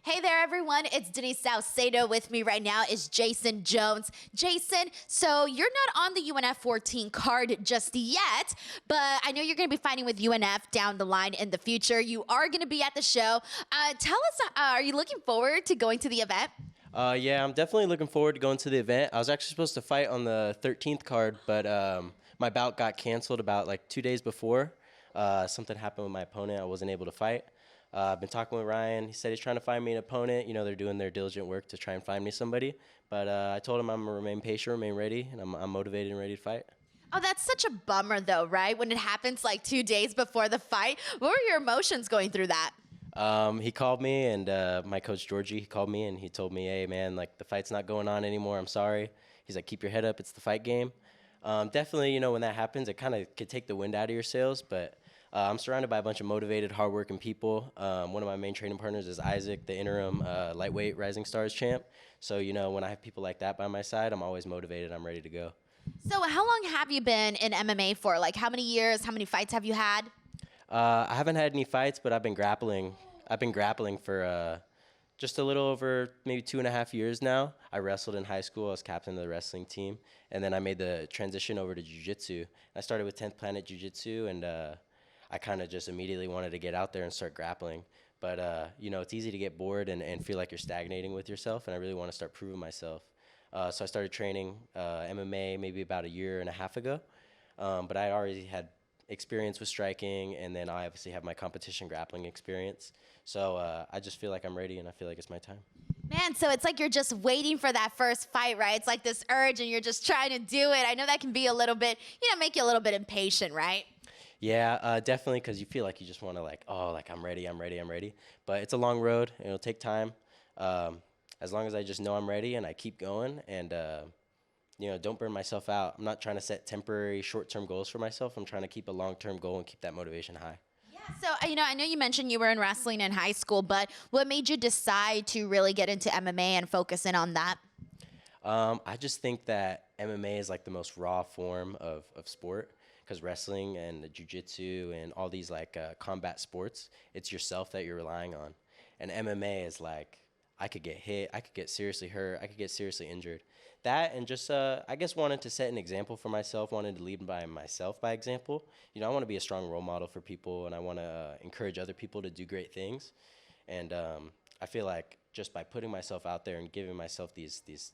Hey there, everyone. It's Denise Salcedo. With me right now is Jason Jones. Jason, so you're not on the UNF 14 card just yet, but I know you're going to be fighting with UNF down the line in the future. You are going to be at the show. Tell us, are you looking forward to going to the event? Yeah, I'm definitely looking forward to going to the event. I was actually supposed to fight on the 13th card, but my bout got canceled about like 2 days before. Something happened with my opponent. I wasn't able to fight. I've been talking with Ryan. He said he's trying to find me an opponent. You know, they're doing their diligent work to try and find me somebody. But I told him I'm going to remain patient, remain ready, and I'm motivated and ready to fight. Oh, that's such a bummer, though, right? When it happens like 2 days before the fight. What were your emotions going through that? He called me, and my coach, Georgie, he called me, and he told me, hey, man, like, the fight's not going on anymore. I'm sorry. He's like, keep your head up. It's the fight game. Definitely, you know, when that happens, it kind of could take the wind out of your sails, but I'm surrounded by a bunch of motivated, hardworking people. One of my main training partners is Isaac, the interim lightweight Rising Stars champ. So, you know, when I have people like that by my side, I'm always motivated. I'm ready to go. So how long have you been in MMA for? Like, how many years? How many fights have you had? I haven't had any fights, but I've been grappling. I've been grappling for just a little over maybe 2.5 years now. I wrestled in high school. I was captain of the wrestling team. And then I made the transition over to jiu-jitsu. I started with 10th Planet Jiu-Jitsu, and I kind of just immediately wanted to get out there and start grappling. But, you know, it's easy to get bored and feel like you're stagnating with yourself, and I really want to start proving myself. So I started training MMA maybe about 1.5 years ago. But I already had experience with striking, and then I obviously have my competition grappling experience. So I just feel like I'm ready, and I feel like it's my time. Man, so it's like you're just waiting for that first fight, right? It's like this urge, and you're just trying to do it. I know that can be a little bit, you know, make you a little bit impatient, right? Yeah, definitely, because you feel like you just want to, like, oh, like, I'm ready, I'm ready, I'm ready. But it's a long road, and it'll take time. As long as I just know I'm ready and I keep going and, you know, don't burn myself out. I'm not trying to set temporary short-term goals for myself. I'm trying to keep a long-term goal and keep that motivation high. Yeah, so, you know, I know you mentioned you were in wrestling in high school, but what made you decide to really get into MMA and focus in on that? I just think that MMA is like the most raw form of sport, because wrestling and the jiu-jitsu and all these like combat sports, it's yourself that you're relying on. And MMA is like, I could get hit, I could get seriously hurt, I could get seriously injured. That and just, I guess, wanted to set an example for myself, wanted to lead by myself by example. You know, I want to be a strong role model for people, and I want to encourage other people to do great things. And I feel like just by putting myself out there and giving myself these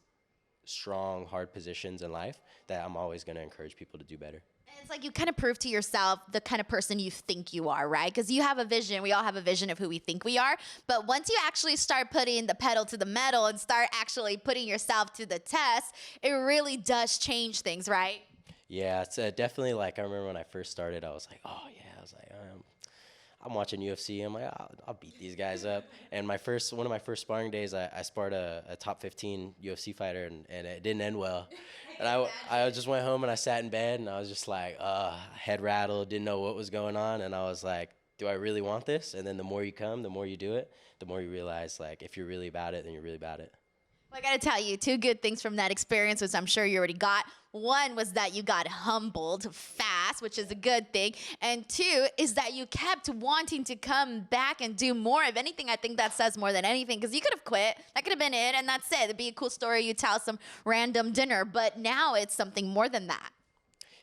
strong, hard positions in life, that I'm always going to encourage people to do better. And it's like you kind of prove to yourself the kind of person you think you are, right? Because you have a vision. We all have a vision of who we think we are. But once you actually start putting the pedal to the metal and start actually putting yourself to the test, it really does change things, right? Yeah, it's definitely like, I remember when I first started, I was like, oh, yeah. I was like, I'm watching UFC. I'm like, I'll beat these guys up. And one of my first sparring days, I sparred a top 15 UFC fighter, and it didn't end well. And I just went home and I sat in bed, and I was just like, head rattled, didn't know what was going on. And I was like, do I really want this? And then the more you come, the more you do it, the more you realize, like, if you're really about it, then you're really about it. Well, I got to tell you, 2 good things from that experience, which I'm sure you already got. One was that you got humbled fast, which is a good thing. And 2 is that you kept wanting to come back and do more. If anything, I think that says more than anything, because you could have quit. That could have been it, and that's it. It'd be a cool story you tell some random dinner. But now it's something more than that.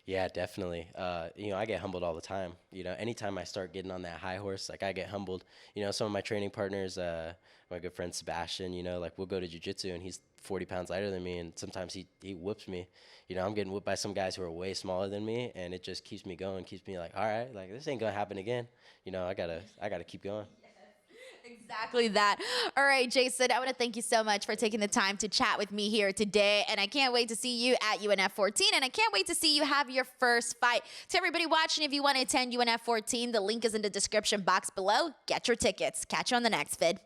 Yeah, definitely. You know, I get humbled all the time. You know, anytime I start getting on that high horse, like, I get humbled. You know, some of my training partners, my good friend Sebastian, you know, like, we'll go to jiu-jitsu and he's 40 pounds lighter than me, and sometimes he whoops me. You know, I'm getting whooped by some guys who are way smaller than me, and it just keeps me going, keeps me like, all right, like, this ain't gonna happen again. You know, I gotta keep going. Exactly that. All right, Jason, I want to thank you so much for taking the time to chat with me here today. And I can't wait to see you at UNF 14. And I can't wait to see you have your first fight. To everybody watching, if you want to attend UNF 14, the link is in the description box below. Get your tickets. Catch you on the next vid.